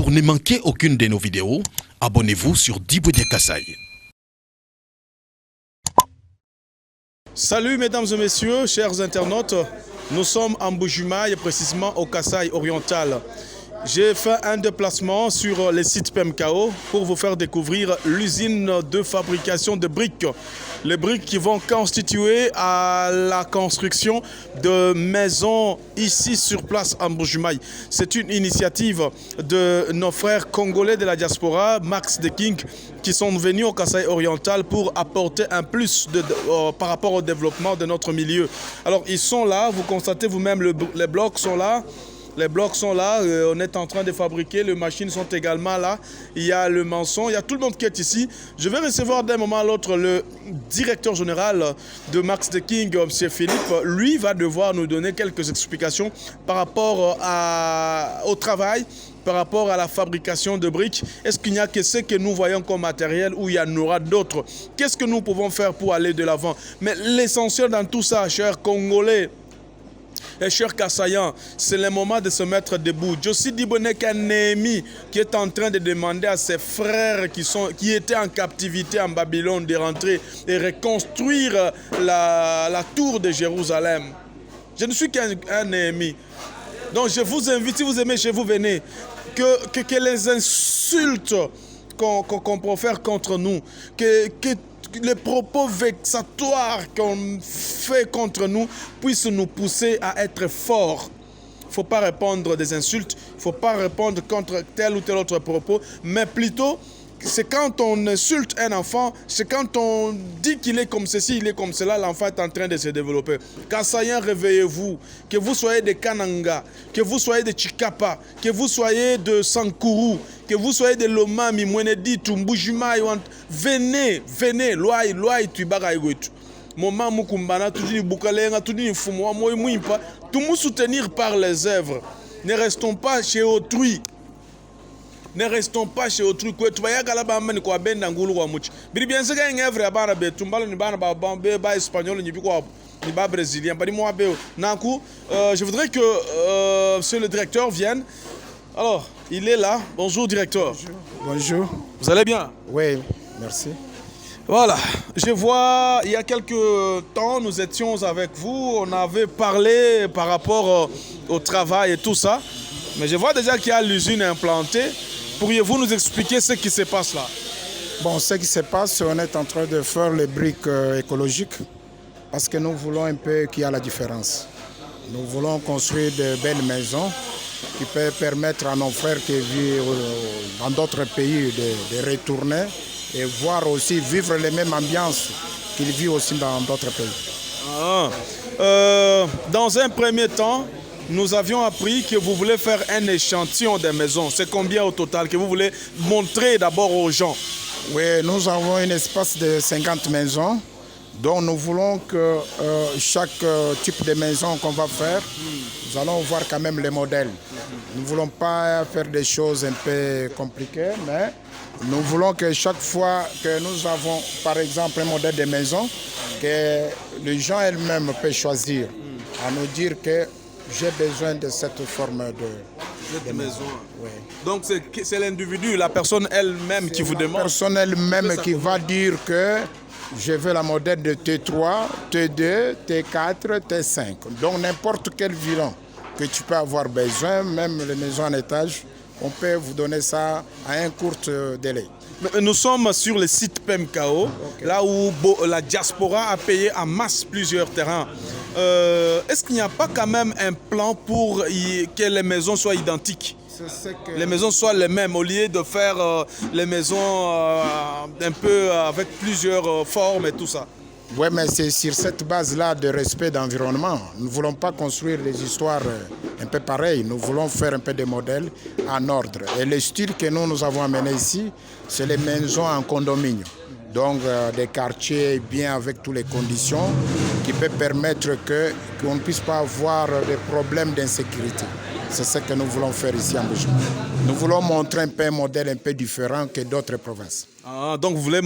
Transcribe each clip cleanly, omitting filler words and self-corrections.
Pour ne manquer aucune de nos vidéos, abonnez-vous sur Diboudia Kassai. Salut mesdames et messieurs, chers internautes, nous sommes en Bujumaï, précisément au Kassai oriental. J'ai fait un déplacement sur le site PMKO pour vous faire découvrir l'usine de fabrication de briques. Les briques qui vont constituer à la construction de maisons ici sur place en Bujumaï. C'est une initiative de nos frères congolais de la diaspora, Max de King, qui sont venus au Kassai oriental pour apporter un plus par rapport au développement de notre milieu. Alors ils sont là, vous constatez vous-même, les blocs sont là. Les blocs sont là, on est en train de fabriquer, les machines sont également là. Il y a le maçon, il y a tout le monde qui est ici. Je vais recevoir d'un moment à l'autre le directeur général de Max de King, M. Philippe. Lui va devoir nous donner quelques explications par rapport au travail, par rapport à la fabrication de briques. Est-ce qu'il n'y a que ce que nous voyons comme matériel ou il y en aura d'autres? Qu'est-ce que nous pouvons faire pour aller de l'avant? Mais l'essentiel dans tout ça, chers Congolais, et chers Kassaïens, c'est le moment de se mettre debout. Josi Diboneka Néhémie qui est en train de demander à ses frères qui étaient en captivité en Babylone de rentrer et reconstruire la tour de Jérusalem. Je ne suis qu'un Néhémie. Donc je vous invite, si vous aimez chez vous, venez. Que les insultes qu'on profère contre nous, que les propos vexatoires qu'on fait contre nous puissent nous pousser à être forts. Il ne faut pas répondre des insultes, il ne faut pas répondre contre tel ou tel autre propos, mais plutôt, c'est quand on insulte un enfant, c'est quand on dit qu'il est comme ceci, il est comme cela, l'enfant est en train de se développer. Kassaïens, réveillez-vous, que vous soyez de Kananga, que vous soyez de Chikapa, que vous soyez de Sankuru, que vous soyez de Lomami, Mwenedi, Tumbujumaï, venez, loaï, tuibaga egoitu. Moment mukumbana, tout dit boukalenga, tout dit fumwa, moi mouimpa, tout nous soutenir par les œuvres. Ne restons pas chez autrui. Ne restons pas chez autrui. Tu vas y aller là-bas, mais quoi ben d'angulu quoi much. Bien sûr qu'il y a un vrai bar à tumbalo ni bar ba espagnol ni quoi ni ba brésilien. Pas moi béo. Nankou, je voudrais que monsieur le directeur vienne. Alors, il est là. Bonjour directeur. Bonjour. Vous allez bien? Oui, merci. Voilà, je vois, il y a quelques temps, nous étions avec vous, on avait parlé par rapport au travail et tout ça. Mais je vois déjà qu'il y a l'usine implantée. Pourriez-vous nous expliquer ce qui se passe là? Bon, ce qui se passe, on est en train de faire les briques écologiques parce que nous voulons un peu qu'il y ait la différence. Nous voulons construire de belles maisons qui peuvent permettre à nos frères qui vivent dans d'autres pays de retourner et voir aussi vivre les mêmes ambiances qu'ils vivent aussi dans d'autres pays. Dans un premier temps, nous avions appris que vous voulez faire un échantillon des maisons. C'est combien au total que vous voulez montrer d'abord aux gens? Oui, nous avons un espace de 50 maisons. Donc nous voulons que chaque type de maison qu'on va faire, nous allons voir quand même les modèles. Nous ne voulons pas faire des choses un peu compliquées, mais nous voulons que chaque fois que nous avons par exemple un modèle de maison, que les gens elles-mêmes peuvent choisir, à nous dire que j'ai besoin de cette forme de maison. Oui. Donc c'est l'individu, la personne elle-même qui vous demande? La personne elle-même qui va dire que je veux la modèle de T3, T2, T4, T5. Donc n'importe quel bilan que tu peux avoir besoin, même les maisons en étage, on peut vous donner ça à un court délai. Nous sommes sur le site PMKO, okay, là où la diaspora a payé en masse plusieurs terrains. Est-ce qu'il n'y a pas quand même un plan pour que les maisons soient identiques? Les maisons soient les mêmes, au lieu de faire les maisons un peu avec plusieurs formes et tout ça? Oui, mais c'est sur cette base-là de respect d'environnement. Nous ne voulons pas construire des histoires un peu pareilles. Nous voulons faire un peu des modèles en ordre. Et le style que nous avons amené ici, c'est les maisons en condominium. Donc des quartiers bien avec toutes les conditions qui peuvent permettre qu'on ne puisse pas avoir des problèmes d'insécurité. C'est ce que nous voulons faire ici en Bujumaï. Nous voulons montrer un peu un modèle un peu différent que d'autres provinces. Ah, donc vous voulez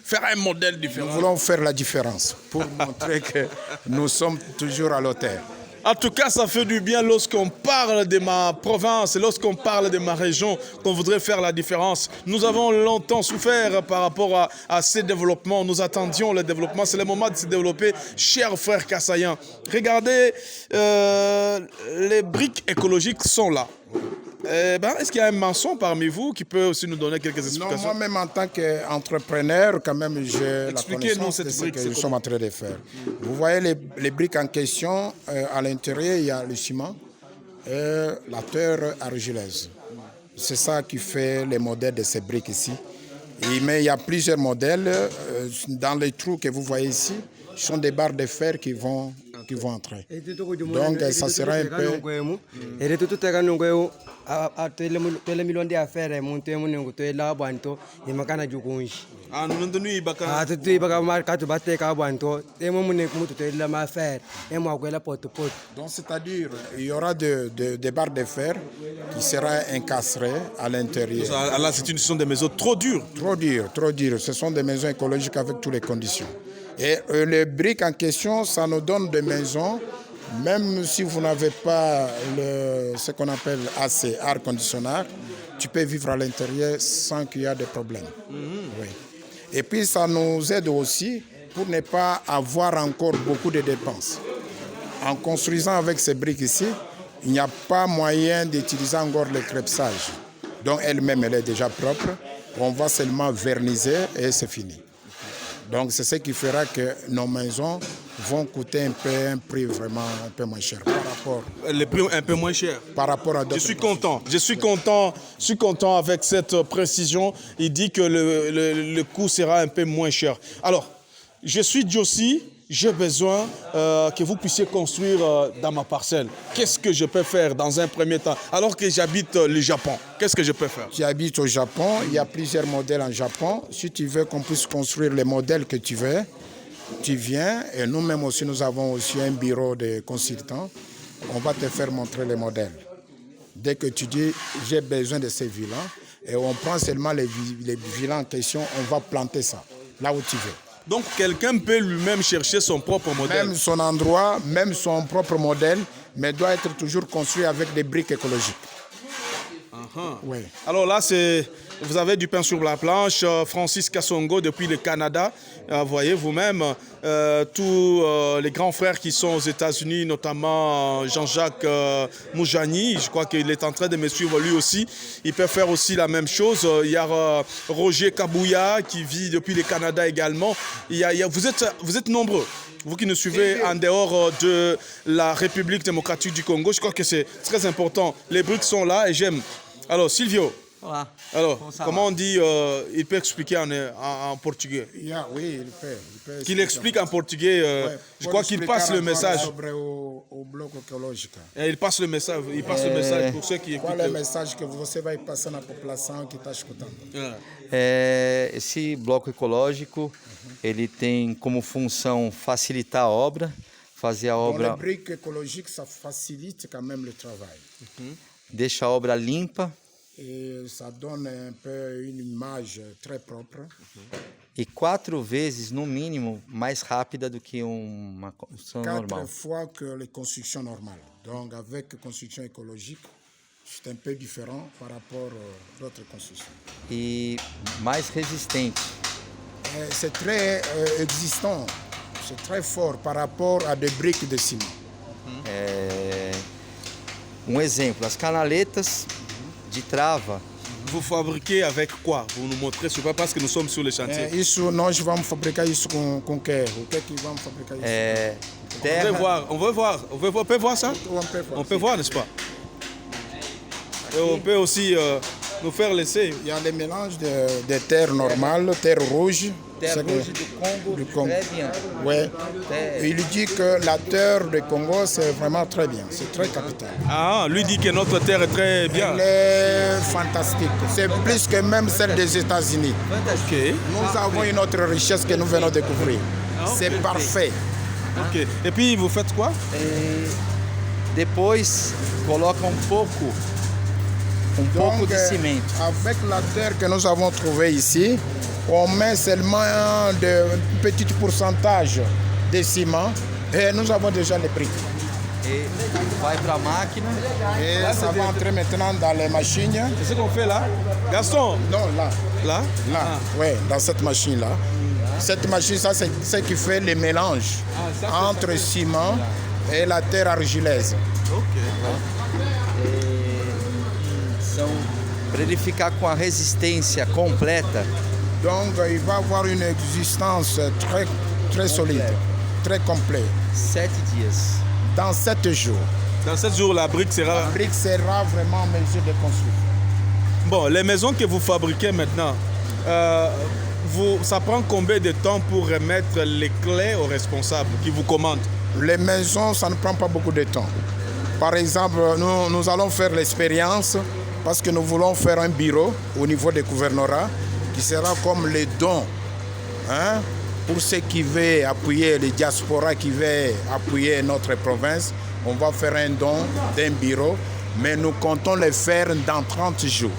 faire un modèle différent? Nous voulons faire la différence pour montrer que nous sommes toujours à l'auteur. En tout cas, ça fait du bien lorsqu'on parle de ma province, lorsqu'on parle de ma région, qu'on voudrait faire la différence. Nous avons longtemps souffert par rapport à ces développements. Nous attendions le développement. C'est le moment de se développer, chers frères kassaïens. Regardez, les briques écologiques sont là. Est-ce qu'il y a un maçon parmi vous qui peut aussi nous donner quelques explications? Non, moi-même en tant qu'entrepreneur, quand même, j'ai la connaissance de ce que nous sommes en train de faire. Vous voyez les briques en question, à l'intérieur, il y a le ciment et la terre argileuse. C'est ça qui fait les modèles de ces briques ici. Mais il y a plusieurs modèles. Dans les trous que vous voyez ici, ce sont des barres de fer qui vont entrer. Donc, ça sera un peu... Donc, c'est-à-dire, il y aura des barres de fer qui seront encastrées à l'intérieur. Là, ce sont des maisons trop dures. Trop dures. Ce sont des maisons écologiques avec toutes les conditions. Et les briques en question, ça nous donne des maisons, même si vous n'avez pas ce qu'on appelle AC, air conditionnaire, tu peux vivre à l'intérieur sans qu'il y ait de problème. Oui. Et puis ça nous aide aussi pour ne pas avoir encore beaucoup de dépenses. En construisant avec ces briques ici, il n'y a pas moyen d'utiliser encore le crépissage. Donc elle-même, elle est déjà propre. On va seulement verniser et c'est fini. Donc c'est ce qui fera que nos maisons vont coûter un prix vraiment un peu moins cher par rapport. Le prix un peu moins cher. Par rapport à d'autres. Je suis content avec cette précision. Il dit que le coût sera un peu moins cher. Alors, je suis Jossi. J'ai besoin que vous puissiez construire dans ma parcelle. Qu'est-ce que je peux faire dans un premier temps? Alors que j'habite le Japon, qu'est-ce que je peux faire? Tu habites au Japon, il y a plusieurs modèles en Japon. Si tu veux qu'on puisse construire les modèles que tu veux, tu viens. Et nous-mêmes aussi, nous avons aussi un bureau de consultants. On va te faire montrer les modèles. Dès que tu dis, j'ai besoin de ces villas, et on prend seulement les villas en question, on va planter ça, là où tu veux. Donc, quelqu'un peut lui-même chercher son propre modèle. Même son endroit, même son propre modèle, mais doit être toujours construit avec des briques écologiques. Oui. Alors là, vous avez du pain sur la planche. Francis Kassongo depuis le Canada. Voyez vous-même tous les grands frères qui sont aux États-Unis, notamment Jean-Jacques Moujani. Je crois qu'il est en train de me suivre lui aussi. Il peut faire aussi la même chose. Il y a Roger Kabouya qui vit depuis le Canada également. Vous êtes nombreux. Vous qui nous suivez en dehors de la République démocratique du Congo, je crois que c'est très important. Les briques sont là et j'aime. Alors, Silvio. Voilà. Alors, comment on dit, il peut expliquer en portugais? Oui, il peut. Qu'il explique en portugais, je crois qu'il passe le message. Au bloc écologique. Et il passe le message pour ceux qui écoutent. Qual é o mensagem que você vai passar na população que está escutando? Esse bloco ecológico, ele tem como função facilitar a obra, fazer a obra... Dans les briques écologiques, ça facilite quand même le travail. Deixa a obra limpa. Et ça donne un peu une image très propre. E 4 vezes, no mínimo, mais rápida do que uma construção normal. 4 fois que les constructions normales. Donc avec construction écologique, c'est un peu différent par rapport à d'autres constructions. E mais resistente. C'est très existant, c'est très fort par rapport à des briques de ciment. Exemplo, as canaletas de trava. Vous fabriquez avec quoi? Vous nous montrez, je ne sais pas parce que nous sommes sur le chantier. Isso, nós vamos fabricar isso com o quê? O que é que vamos fabricar isso? Terra... On peut voir ça? On peut voir, n'est-ce pas? Et on peut aussi nous faire l'essai. Il y a des mélanges de terre normale, terre rouge. Terre rouge du Congo. Très bien. Ouais. Il dit que la terre du Congo, c'est vraiment très bien. C'est très capital. Ah, lui dit que notre terre est très bien. Elle est fantastique. C'est plus que même celle des États-Unis. Okay. Nous avons une autre richesse que nous venons de découvrir. C'est parfait. Ok. Et puis, vous faites quoi? Depois, coloca pouco de cimento. Avec la terre que nous avons trouvée ici, on met seulement un petit pourcentage de ciment et nous avons déjà les briques. Et vai para a máquina. Et ça va entrer maintenant dans les machines. C'est ce qu'on fait là. Gaston, Non, là. là. Là, ouais, dans cette machine-là. Cette machine, ça, c'est ce qui fait le mélange entre ciment et la terre argilaise. Para ele ficar com a resistência completa, Donc, il va avoir une existence très, très solide, très complète. 7 dias. Dans 7 jours, Dans 7 jours, la brique sera. la brique sera vraiment en mesure de construire. Bon, les maisons que vous fabriquez maintenant, ça prend combien de temps pour remettre les clés aux responsables qui vous commandent? Les maisons, ça ne prend pas beaucoup de temps. Par exemple, nous allons faire l'expérience parce que nous voulons faire un bureau au niveau des gouvernorats qui sera comme les dons. Hein, pour ceux qui veulent appuyer les diasporas, qui veulent appuyer notre province, on va faire un don d'un bureau, mais nous comptons le faire dans 30 jours.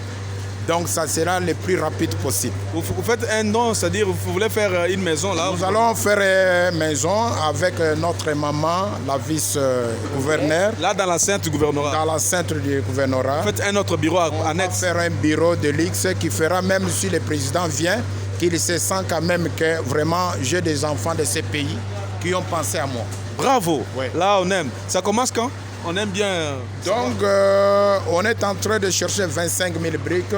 Donc ça sera le plus rapide possible. Vous faites un don, c'est-à-dire vous voulez faire une maison là? Nous allons faire une maison avec notre maman, la vice-gouverneure, Là, dans l'enceinte du gouvernorat. dans la centre du gouvernorat. Faites un autre bureau On va annexe. faire un bureau de luxe qui fera, même si le président vient, qu'il se sent quand même que vraiment j'ai des enfants de ces pays qui ont pensé à moi. Bravo. Ouais. Là, on aime. Ça commence quand? On aime bien. Donc, on est en train de chercher 25 000 briques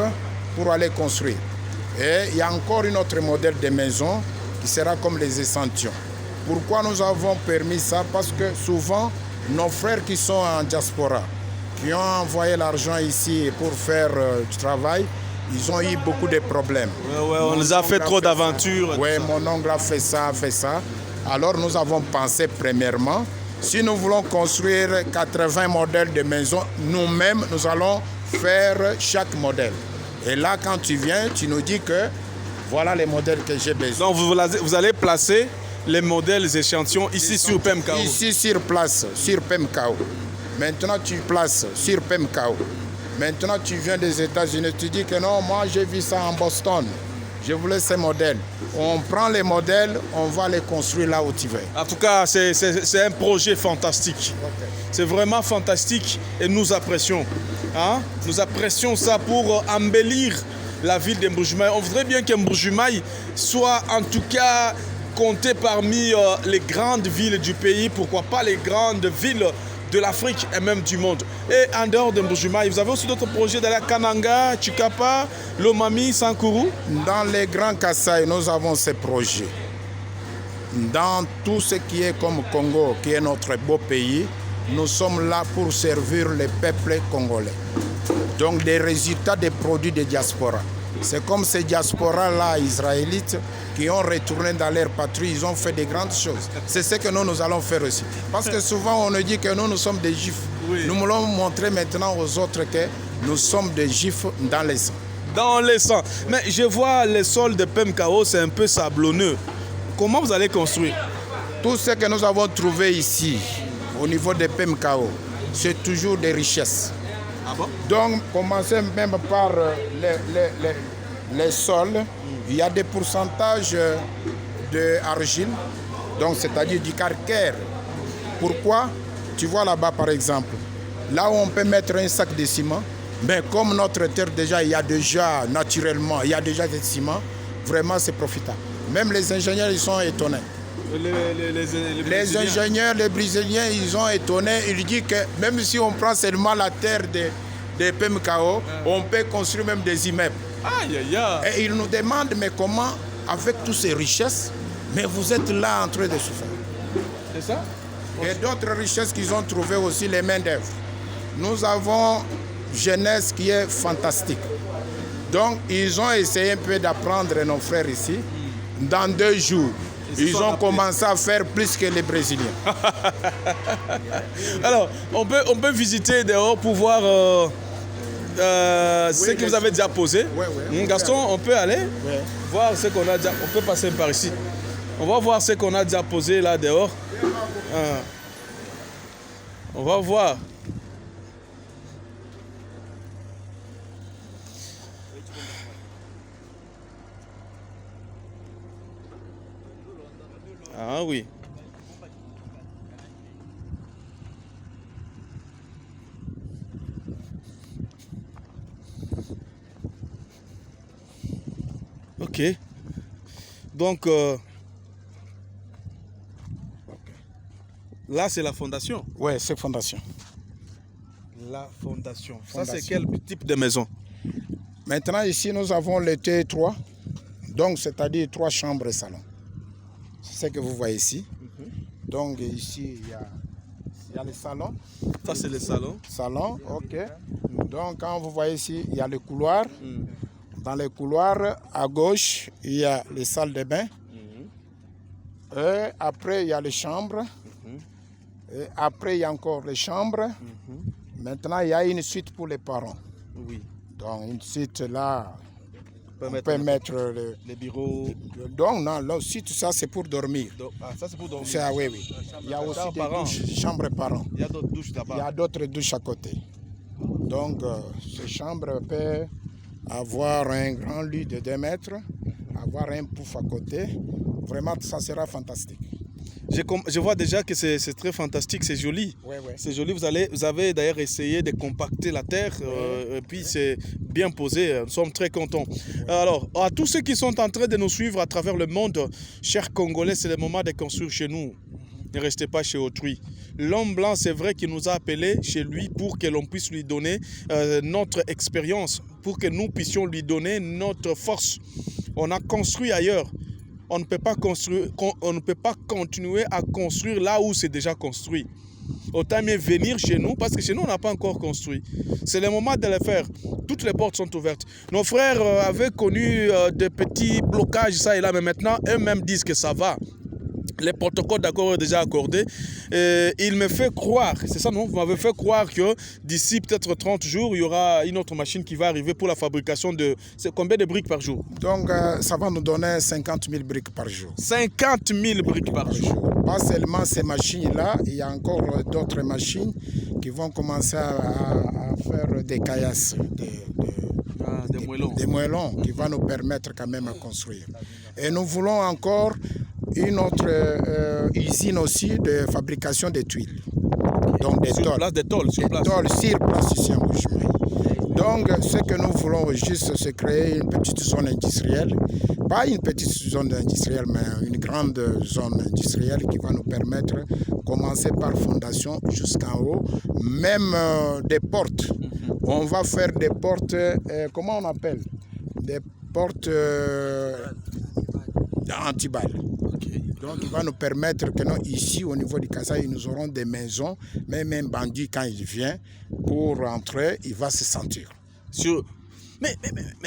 pour aller construire. Et il y a encore un autre modèle de maison qui sera comme les échantillons. Pourquoi nous avons permis ça? Parce que souvent, nos frères qui sont en diaspora, qui ont envoyé l'argent ici pour faire du travail, ils ont eu beaucoup de problèmes. Ouais, on les a fait trop d'aventures. Oui, mon oncle a fait ça, Alors nous avons pensé premièrement, si nous voulons construire 80 modèles de maisons, nous-mêmes, nous allons faire chaque modèle. Et là, quand tu viens, tu nous dis que voilà les modèles que j'ai besoin. Donc vous allez placer les modèles échantillons ici sur PMKO. Ici sur place, sur PMKO. Maintenant, tu places sur PMKO. Maintenant, tu viens des États-Unis, tu dis que non, moi j'ai vu ça en Boston. Je voulais ces modèles. On prend les modèles, on va les construire là où tu veux. En tout cas, c'est un projet fantastique. C'est vraiment fantastique et nous apprécions. Hein? Nous apprécions ça pour embellir la ville de Mbujimayi. On voudrait bien que Mbujimayi soit en tout cas compté parmi les grandes villes du pays, pourquoi pas les grandes villes de l'Afrique et même du monde. Et en dehors de Mbujimayi, vous avez aussi d'autres projets dans la Kananga, Chikapa, Lomami, Sankuru? Dans les grands Kasaï, nous avons ces projets. Dans tout ce qui est comme Congo, qui est notre beau pays, nous sommes là pour servir le peuple congolais. Donc des résultats des produits de diaspora. C'est comme ces diasporas-là israélites qui ont retourné dans leur patrie, ils ont fait de grandes choses. C'est ce que nous allons faire aussi. Parce que souvent on nous dit que nous sommes des juifs. Oui. Nous voulons montrer maintenant aux autres que nous sommes des juifs dans les sangs. Dans les sangs. Mais je vois les sols de PMKO, c'est un peu sablonneux. Comment vous allez construire? Tout ce que nous avons trouvé ici, au niveau de PMKO, c'est toujours des richesses. Ah bon? Donc, commencez même par les sols. Il y a des pourcentages d'argile, donc c'est-à-dire du calcaire. Pourquoi? Tu vois là-bas, par exemple, là où on peut mettre un sac de ciment, mais comme notre terre déjà, il y a déjà naturellement, il y a déjà des ciments, vraiment c'est profitable. Même les ingénieurs, ils sont étonnés. Les ingénieurs, les Brésiliens, ils sont étonnés. Ils disent que même si on prend seulement la terre de PMKO, on peut construire même des immeubles. Aïe, aïe, aïe. Et ils nous demandent, mais comment, avec toutes ces richesses, mais vous êtes là en train de souffrir. C'est ça? Et d'autres richesses qu'ils ont trouvées aussi, les mains-d'œuvre. Nous avons jeunesse qui est fantastique. Donc, ils ont essayé un peu d'apprendre nos frères ici. Dans 2 jours, ils ont commencé à faire plus que les Brésiliens. Alors, on peut visiter dehors pour voir ce que vous avez déjà posé. Oui. Gaston, on peut aller Oui. voir ce qu'on a déjà. On peut passer par ici. On va voir ce qu'on a déjà posé là dehors. On va voir. Ah oui. Ok. Donc, là, c'est la fondation. Oui, c'est fondation. La fondation. Ça, Fondation. c'est quel type de maison? Maintenant, ici, nous avons le T3, donc c'est-à-dire 3 chambres et salon. C'est ce que vous voyez ici. Donc, ici, il y a le salon. Ça, c'est le salon. Salon, ok. Donc, quand vous voyez ici, il y a le couloir. Dans le couloir, à gauche, il y a les salles de bain. Et après, il y a les chambres. Et après, il y a encore les chambres. Maintenant, il y a une suite pour les parents. Oui. Donc, une suite là, On on peut mettre les bureaux. Donc, non, la suite, ça, c'est pour dormir. Ah, ça, c'est pour dormir. Oui, oui. Il y a aussi des parents. chambres parents. Il y a d'autres douches Il y là-bas. a d'autres douches à côté. Donc, ces chambres peuvent avoir un grand lit de 2 mètres, avoir un pouf à côté. Vraiment, ça sera fantastique. Je vois déjà que c'est très fantastique, c'est joli. Ouais, ouais. C'est joli, vous avez d'ailleurs essayé de compacter la terre, et puis c'est bien posé, nous sommes très contents. Alors, à tous ceux qui sont en train de nous suivre à travers le monde, chers Congolais, c'est le moment de construire chez nous. Ne restez pas chez autrui. L'homme blanc, c'est vrai qu'il nous a appelés chez lui pour que l'on puisse lui donner notre expérience, pour que nous puissions lui donner notre force. On a construit ailleurs. On ne peut pas continuer à construire là où c'est déjà construit. Autant mieux venir chez nous, parce que chez nous, on n'a pas encore construit. C'est le moment de le faire. Toutes les portes sont ouvertes. Nos frères avaient connu des petits blocages, ça et là, mais maintenant, eux-mêmes disent que ça va. Les protocoles d'accord sont déjà accordés. Il me fait croire, c'est ça non? Vous m'avez fait croire que d'ici peut-être 30 jours, il y aura une autre machine qui va arriver pour la fabrication de... C'est combien de briques par jour? Donc, ça va nous donner 50 000 briques par jour. 50 000 briques par jour. Pas seulement ces machines-là, il y a encore d'autres machines qui vont commencer à faire des caillasses, des moellons qui vont nous permettre quand même à construire. Et nous voulons encore une autre usine aussi de fabrication de tuiles. Donc des tôles. Place des tôles, sur place. Des tôles sur place ici en Bujumbura. Donc ce que nous voulons juste, c'est créer une petite zone industrielle. Pas une petite zone industrielle, mais une grande zone industrielle qui va nous permettre de commencer par fondation jusqu'en haut, même des portes. On va faire des portes, comment on appelle? Des portes anti-balles. Donc, il va nous permettre que nous, ici, au niveau du Kasaï, nous aurons des maisons. Même un bandit, quand il vient, pour rentrer, il va se sentir. Mais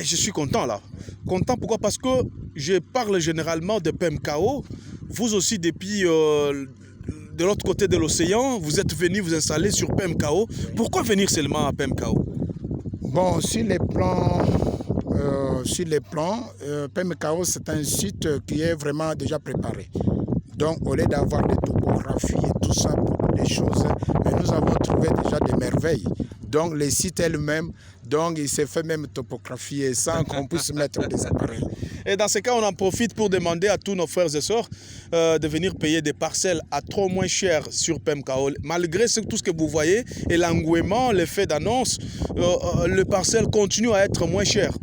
je suis content là. Content pourquoi? Parce que je parle généralement de PMKO. Vous aussi, depuis de l'autre côté de l'océan, vous êtes venus vous installer sur PMKO. Pourquoi venir seulement à PMKO? Bon, sur les plans, PMKO, c'est un site qui est vraiment déjà préparé. Donc, au lieu d'avoir des topographies et tout ça, beaucoup de choses, mais nous avons trouvé déjà des merveilles. Donc, les sites elles-mêmes, donc il s'est fait même topographier sans qu'on puisse mettre des appareils. Et dans ce cas, on en profite pour demander à tous nos frères et sœurs de venir payer des parcelles à trop moins cher sur PMKO. Malgré tout ce que vous voyez et l'engouement, l'effet d'annonce, les parcelles continuent à être moins chères.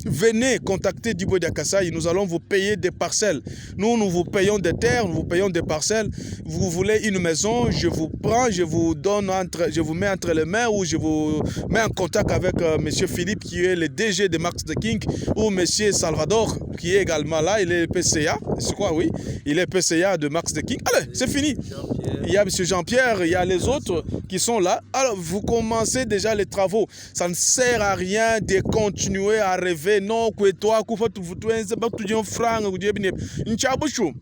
Venez contacter Dibo Diakasaï, nous allons vous payer des parcelles. Nous vous payons des terres, nous vous payons des parcelles. Vous voulez une maison, je vous prends, je vous mets entre les mains ou je vous mets en contact avec M. Philippe qui est le DG de Max the King ou M. Salvador qui est également là, il est PCA, je crois oui, il est PCA de Max the King. Allez, c'est fini. Il y a M. Jean-Pierre, il y a les autres qui sont là. Alors, vous commencez déjà les travaux. Ça ne sert à rien de continuer à rêver. Non, que toi, que tu es un franc, que tu es un chabouchou.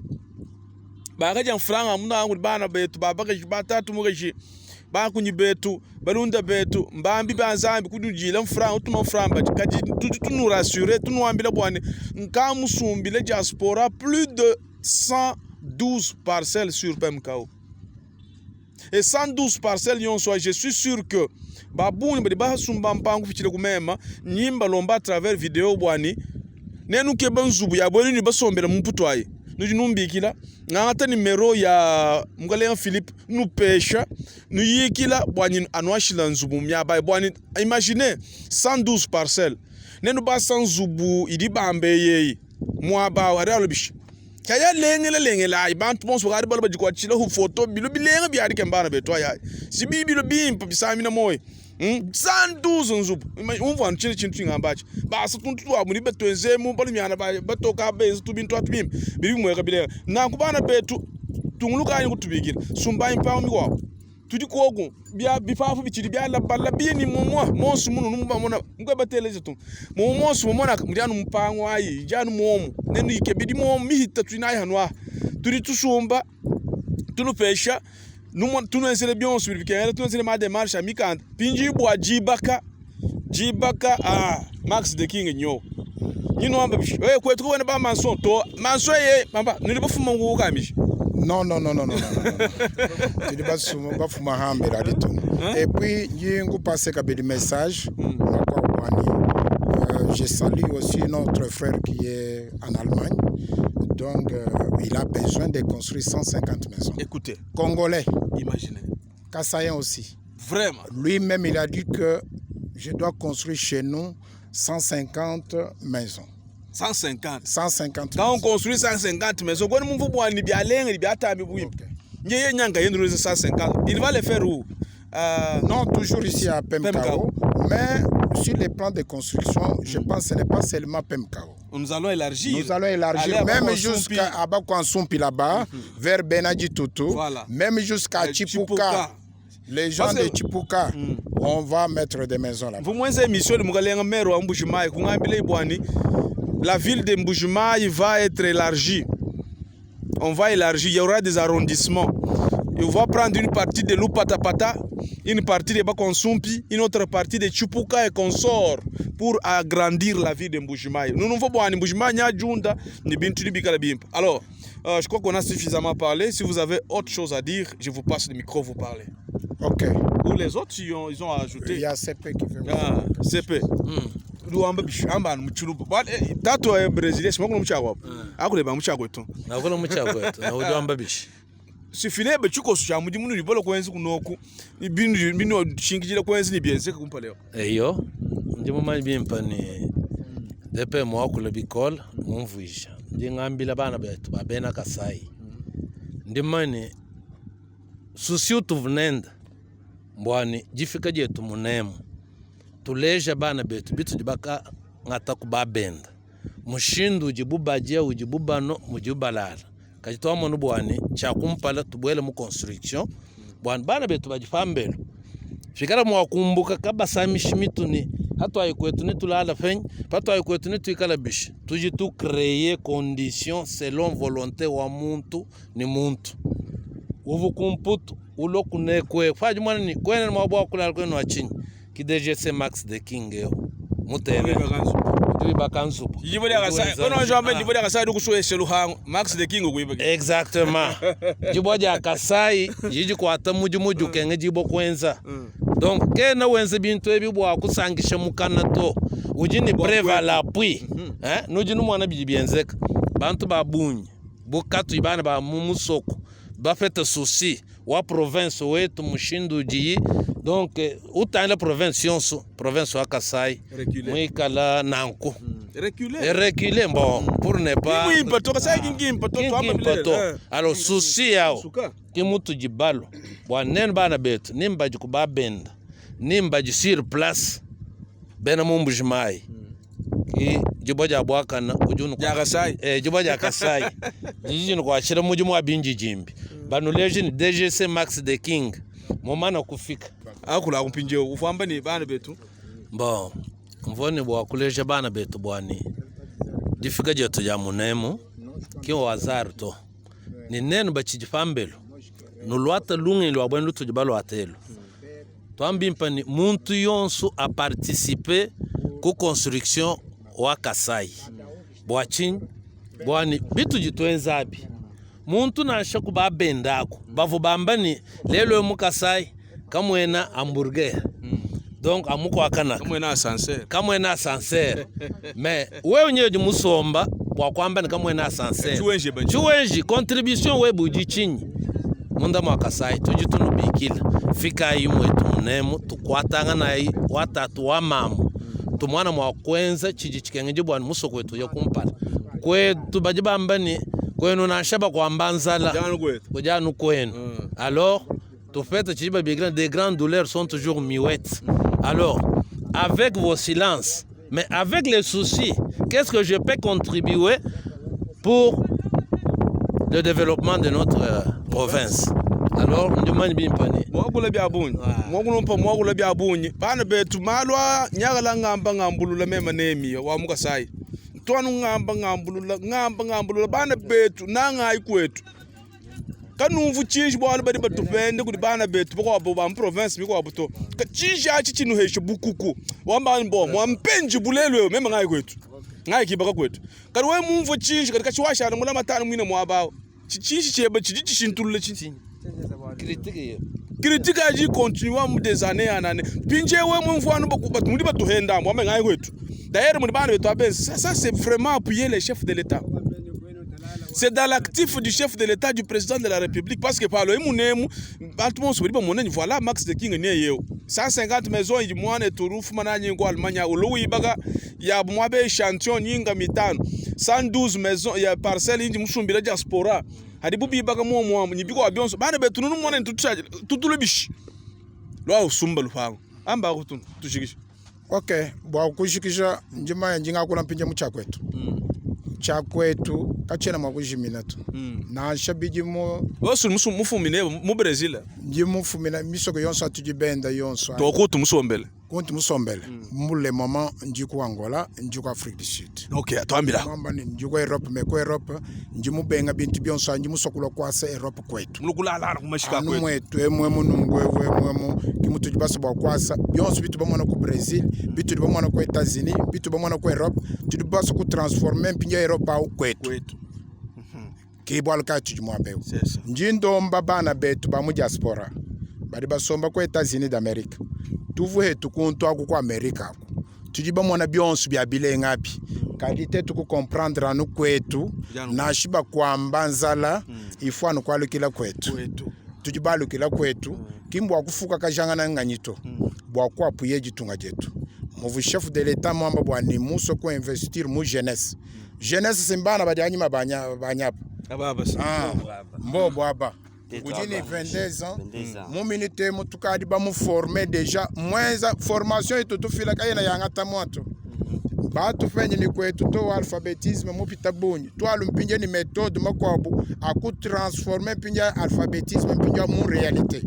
Bagajan franc, amuna angul bana betu, babagaji batatu mugaji. Bakunyi betu, balunda betu, mbambi banzambi kudujilam franc, tout mon franc, kaji tout nous rassurer, tout nous ambila boane. Nka musumbile diaspora, plus de 112 parcelles sur PMKO. Et 112 parcelles yon soit, je suis sûr que babouni badi ba sumbampangu fichile kumema nyimba lomba à travers vidéo boani nenu ke banzubu ya boni ni basombera muputwaye nuji numbikila ngata numero ya mugale Philippe nous pêche nous yikila boani anwashila nzubu myaba boani. Imaginez 112 parcelles nenu ba sans zubu idi bambe yeyi moi ba wa real bish kaya lenge la ibant mons wa gari balba jiko chilo hu photo bilu bilenga bi ari kembana be to ya si bilu bim pa bisami na moy 112 nzup umva nchini chintu ngambachi ba sa tuntu amuni beto nzemu balu myana ba beto ka be tu bintu atbim bibi moy ka bilenga na kubana betu tungluka ni kutubigira sumba impa mi kwa tudi kogu bia bifafu bichidi bia la balla bi ni momwa monsu munu numba mona ngwe bateleje tu monsu mona mdianu mpango ayi janu momu nenu ikebidi mom mi hitatu na yanwa tudi tusumba tunu pesha numo tunu ensele bion sur bikere tunu ensele ma démarche amika pinji bwa jibaka Max the King nyo nyino amba bishi we kwetu ko ba manson to manson ye mamba nilibo fuma nguka mishi. Non. Tu vas fuma hambira dit. Et puis j'ai passé des messages. Je salue aussi notre frère qui est en Allemagne. Donc il a besoin de construire 150 maisons. Écoutez, Congolais, imaginez. Kassaïen aussi. Vraiment. Lui-même il a dit que je dois construire chez nous 150 maisons. 150. Quand on construit 150 maisons, quand on voit ni bien lengue, ni bien tabi bouim. N'y nyanga yendro 150. Il va les faire où? Non, toujours ici à PEMCAO. Mais sur les plans de construction, je pense que ce n'est pas seulement PEMCAO. Nous allons élargir. Même jusqu'à Abakwansumpi là-bas, vers Benadji Toto, voilà. Même jusqu'à Chipuka. Les gens de Chipuka, on va mettre des maisons là-bas. Vous moins émission de Mougalenga Mero à Mbujimaï, la ville de Mbujimaï va être élargie. On va élargir, il y aura des arrondissements. Et on va prendre une partie de Lupatapata, une partie de Bakonsumpi, une autre partie de Chipuka et consorts pour agrandir la ville de Mbujimaï. Nous ne voulons pas Mbujimaï, ni Bintu Bikala Bimp. Alors, je crois qu'on a suffisamment parlé. Si vous avez autre chose à dire, je vous passe le micro, vous parlez. Ok. Ou les autres, ils ont ajouté. Il y a CP qui fait. CP. Tato ya Brésilien, c'est moi mchagwa. Akule ba mchagwa to. Na kula mchagwa to. Na ujo ambabishi. Sifile be chuko sha mudi munu libolo kwenzi kunoku. Binu shingijira kwenzi ni biense kumpa leo. Eyo. Ndimo mali bimpa ni depe mo akula bikol mumvuisha. Ndingambila bana betu babena Kasai. Ndimani susiu tuvnenda. Mbwani jifika jetu munemu. Tuleja bana betu bitu dibaka ngata kubabenda mushindu ujibubajia ujibubano mujibalala kajitoa monu bwani cha kumpala tubwele mu construction bwana bana betu bajifambelo fikara mwakumbuka kabasamishi ni hatu ayikwetu ni tulala fenyi patu ayikwetu ni tuikala bishi tujitu créer condition selon volonté wa muntu ni muntu uvu kumputu ulo kunekwe faji mwana ni kwene mwabwa kulala kwene wachinyi ki DGC Max the King yo mutere tu bakansu yibodi akasa ono jombe yibodi akasa dukuso eselu hangu Max the King kuiba exactement jibodi akasai yiji kwata muju kenge jibo kwenza donc kena wenze bintu ebibwa akusangisha mukana to ujini breva la pui nujinu mwana bibienzeka bantu babunyi bukatu ibana ba mumusoko bafete souci wa province wetu mushindu ji donc uta la province yonso province wa Kasai mwikala nanku reculer bon pour ne pas alors souci yao kimutu jibalo bwanen bana betu nimba jikubabenda nimba jisir place bena Mbujimayi ki jiboja bwakana ujunu jiboja Kasai jijinu kwa shira mujimu wa binji jimbi banuleje ni DGC Max the King momana kufika akula kumpinje ufamba ni bana betu bon mvoni bwa kuleje bana betu bwani difika jetu ya munemu kiwa wazaro to ni nenu bachijifambelo nulwata lungi lwa bwenu tujibalo atelo twambimpa ni muntu yonsu a participer ku construction wa Kasai bwachin bwani bitu jitwenzabi muntu nasha kubabendako bavu bambani lelo mu Kasai kamwena hamburger donc amuko akana kamwena ascenseur mais wewe nyeje musomba bwa kwamba ni kamwena ascenseur chuwenji contribution webu jichinyi munda mwa Kasai tujitunubikila fika yimwetu munemu tukwatanga nayi watatu wa mamu tumwana mwa kwenza chiji chikengeje bwa musoko wetu yo kumpala kwetu bajibambani kwenu nashaba kwa mbanzala kujanu kwenu. Alors tout fait des grandes douleurs sont toujours muettes. Alors avec vos silences, mais avec les soucis, qu'est-ce que je peux contribuer pour le développement de notre province? Alors, ndimani bimpani. Mwagula biabunyi. Mwagula biabunyi. Bana betu malwa nyagala ngamba ngambulula mema nemi wa mukasai. Twanu ngamba bana betu nanga ikwetu. Kanumvu chinji bwala bari batupende kuri bana betu bako abo ba province biko abuto. Chinji achi chinu heshe bukuku. Wamba mbo mwampenji bulelwe mema ngai kwetu. Ngai kibaka kwetu. Kari we mumvu chinji kari kachiwasha ngula matano mwine mwabao. Chinji chebe chiji chintulle chinji. Critique aji continue des années en année. Pinje we mumvu anu bakubatu muri batuhenda mwa ngai kwetu. D'ailleurs muri bana betu abe ça c'est vraiment appuyer les chefs de l'État. C'est dans l'actif du chef de l'État, du président de la République, parce que par le Mounemu, voilà Max de King Neo. 150 maisons, il y a Tourouf, Manani, Allemagne, Louis Baga, il y a Mwabe échantillon, Yinga Mitan, 112 maisons, il y a parcelles, il y a Moussoumbira diaspora. Hadibubi Baga Mouam, Nibigo Abion, Banabe, tout le monde, tout le biche. Là, au Sumbal Fang, Amba Rutun, tout chic. Ok, bon, Kushikisha, Njima, Njinga Kulampinja Muchakwetu. Chakwetu kachena makujimina tu na shabijimo wosu mufumine mu Brazil njimufumina misoko yonso atujibenda yonso to kutu musombele mule moment njiku Angola njiku Afrique du Sud. Okay, atwambira mamba ni njiku Europe meko Europe njimubenga bintu byonso njimusokula kwase Europe kwetu mulukulala kumashika kwetu mwetu emwe munungwewe emwe kimutu jibasa bwa kwasa byonso bitu bamwana ku Brazil bitu bamwana ku États-Unis bitu bamwana ku Europe tudibasa ku transformer mpinja Europe au kwetu kibwala kacu jumwabeho njindomba bana betu ba mu diaspora bari basomba ku États-Unis d'Amérique tuvuhe tukuntu ako ku America ako tujiba mwana byonso bya bilenga api kalite tuku comprendre anu kwetu na shiba kwamba nzala ifano kwalukila kwetu tujibalukila kwetu kimbwa kufuka kajanga nganyito bwa kwa puye jitunga jetu muvu chef de l'État mwamba bwa ni muso ko investir mu jeunesse simbana badanyima banya mbo bwaba Ujini 22 ans, mon minute mutukadi ba mu former déjà moins formation et tout fila kayena yangata moto. Ba tu fenye ni kwetu to alphabétisme mu pitabuni. To alumpinje ni méthode makwabu aku transformer pinja alphabétisme pinja mu réalité.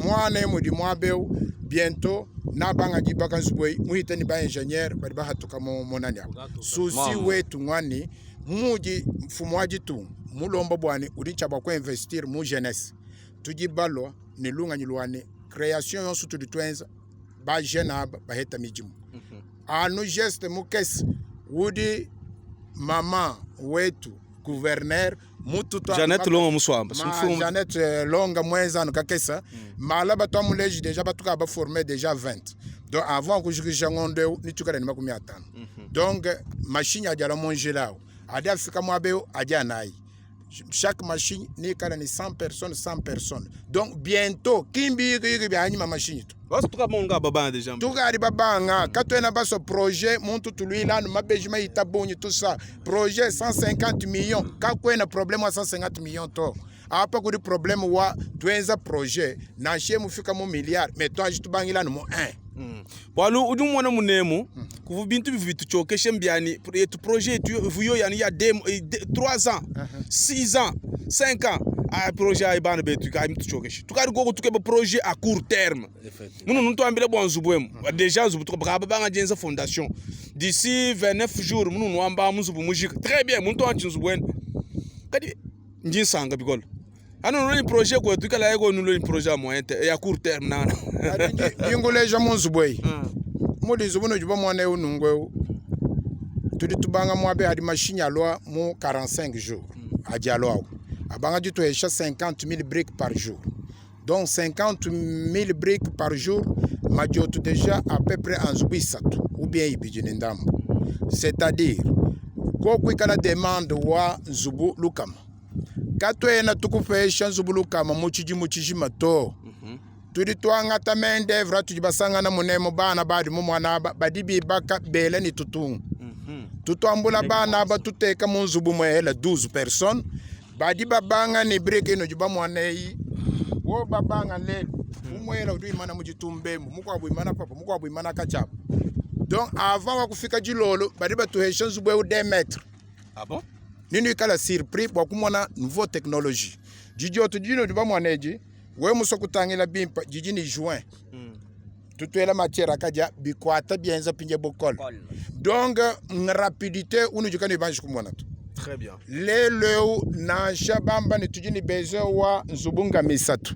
Mwana mu di mwabeu bientôt na banga jibaka nsubwe muhita ni ba ingénieur bali ba hatuka mo nani hapo. Susi wetu ngwani muji mfumo waji tu mulomba bwani udicha bakwa investir mu jeunesse tujibalo ni lunga nyilwane création yonso tu ditwenza ba jeune aba ba heta mijimu anu geste mukesi wudi mama wetu gouverneur mututo Jeannette Longa muswamba Jeannette Longa mweza anu kakesa mala bato muleji déjà batuka ba former déjà 20 donc avant que je jangonde ni tukara ni makumi 5 donc machine ya jala manger là adia fika mwabeo adia nai. Chaque machine n'est qu'à 100 personnes. Donc bientôt, kimbi ma machine. Tuka monga baba déjà. Tuka baba quand on a ce projet, mon tout lui là, ma bejima itaboni tout ça. Projet 150 millions. Quand on a un problème à 150 millions to. Après que le problème wa tuenza projet, na chez mu fika mo milliard, mais toi juste bangila no 1. Walu udu mwana munemu kuvu bintu bivitu chokeshe mbiani tu projet tu vuyo yani ya 3 ans 6 ans 5 ans a projet ay bana betu ka imtu chokeshe tukari gogo tukebe projet à court terme munu nunto ambile bonzubwemu déjà zubu tukaba banga jenza fondation d'ici 29 jours munu nwamba muzubu mujika très bien munu to anchizubwenu kadi njinsanga bigolo ano no projet ko tukala yego no projet à moyen terme et à court terme nana ingole jamonzubwe modi zubuno juba mwana unungwe tudi tubanga mwabe hadi machine alwa mu 45 jours adialo abanga dito esha 50 000 briques par jour donc 50 000 briques par jour majoto déjà à peu près en zubisatu ou bien ibijine ndambo c'est-à-dire ko kwikala demande wa zubu lukama katwena tukufesha zubu lukama muchiji mato tudi twangata mendevra tujibasanga na munemo bana badi mu mwana badibi baka bele ni tutungu tutwambula bana batuteka munzubu mwehela 12 personnes badi babanga ne break eno juba mwaneyi wo babanga le umwela udu imana mujitumbembu mukwabu imana papa mukwabu imana kachapa donc avant wa kufika jilolo badi batuhesha nzubwe u 2 mètres. Ah bon? Nini kala surpris bwa kumona nouveau technologie jiji otujino juba mwaneji we musokutangila bimpa jiji ni juin tutwela matière akaja bikwata bienza pinje bokol donc rapidité unujukani banji kumona tu. Très bien. Lelo na shabamba ni tujini bezo wa nzubunga misatu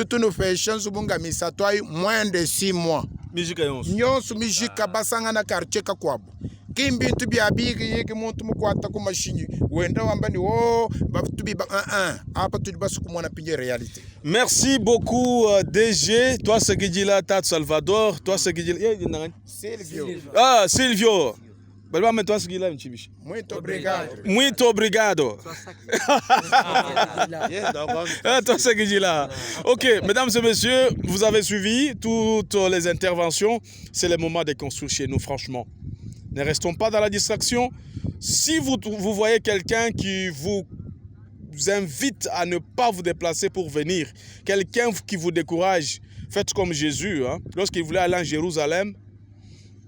tunu fashion nzubunga misatu ay moins de 6 mois Mijika yonsu. nyonsu mijika basanga na quartier kakwabo kimbintu byabigi yiki muntu mukwata ku machine wenda wamba ni wo batubi apa tudi basukumona pinje réalité. Merci beaucoup DG, toi ce qui dit là Tat Salvador, toi ce qui dit Silvio. Ah Silvio. Balba mais toi ce qui là mchibishi. Muito obrigado. Muito obrigado. Toi ce qui dit là. OK, mesdames et messieurs, vous avez suivi toutes les interventions, c'est le moment de construire chez nous franchement. Ne restons pas dans la distraction. Si vous voyez quelqu'un qui vous invite à ne pas vous déplacer pour venir, quelqu'un qui vous décourage, faites comme Jésus. Hein. Lorsqu'il voulait aller en Jérusalem,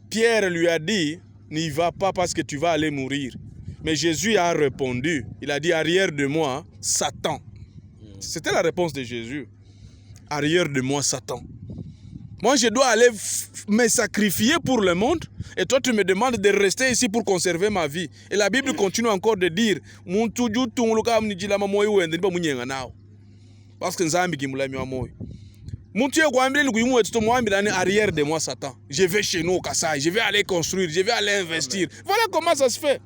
Pierre lui a dit, n'y va pas parce que tu vas aller mourir. Mais Jésus a répondu, il a dit, arrière de moi, Satan. C'était la réponse de Jésus. Arrière de moi, Satan. Moi, je dois aller me sacrifier pour le monde et toi, tu me demandes de rester ici pour conserver ma vie. Et la Bible continue encore de dire parce que arrière de moi, Satan. Je vais chez nous au Kassai, je vais aller construire, je vais aller investir. Voilà comment ça se fait.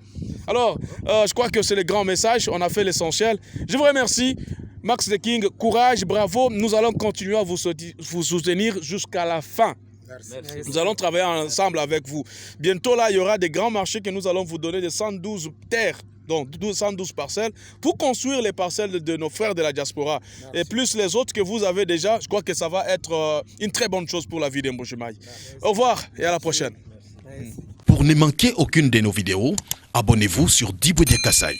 Alors, je crois que c'est le grand message. On a fait l'essentiel. Je vous remercie. Max the King, courage, bravo. Nous allons continuer à vous soutenir jusqu'à la fin. Merci. Nous allons travailler ensemble avec vous. Bientôt, là, il y aura des grands marchés que nous allons vous donner de 112 terres, donc 112 parcelles, pour construire les parcelles de nos frères de la diaspora. Merci. Et plus les autres que vous avez déjà, je crois que ça va être une très bonne chose pour la vie d'Mbujimai. Au revoir et à la prochaine. Pour ne manquer aucune de nos vidéos, abonnez-vous sur Diboudia Kassai.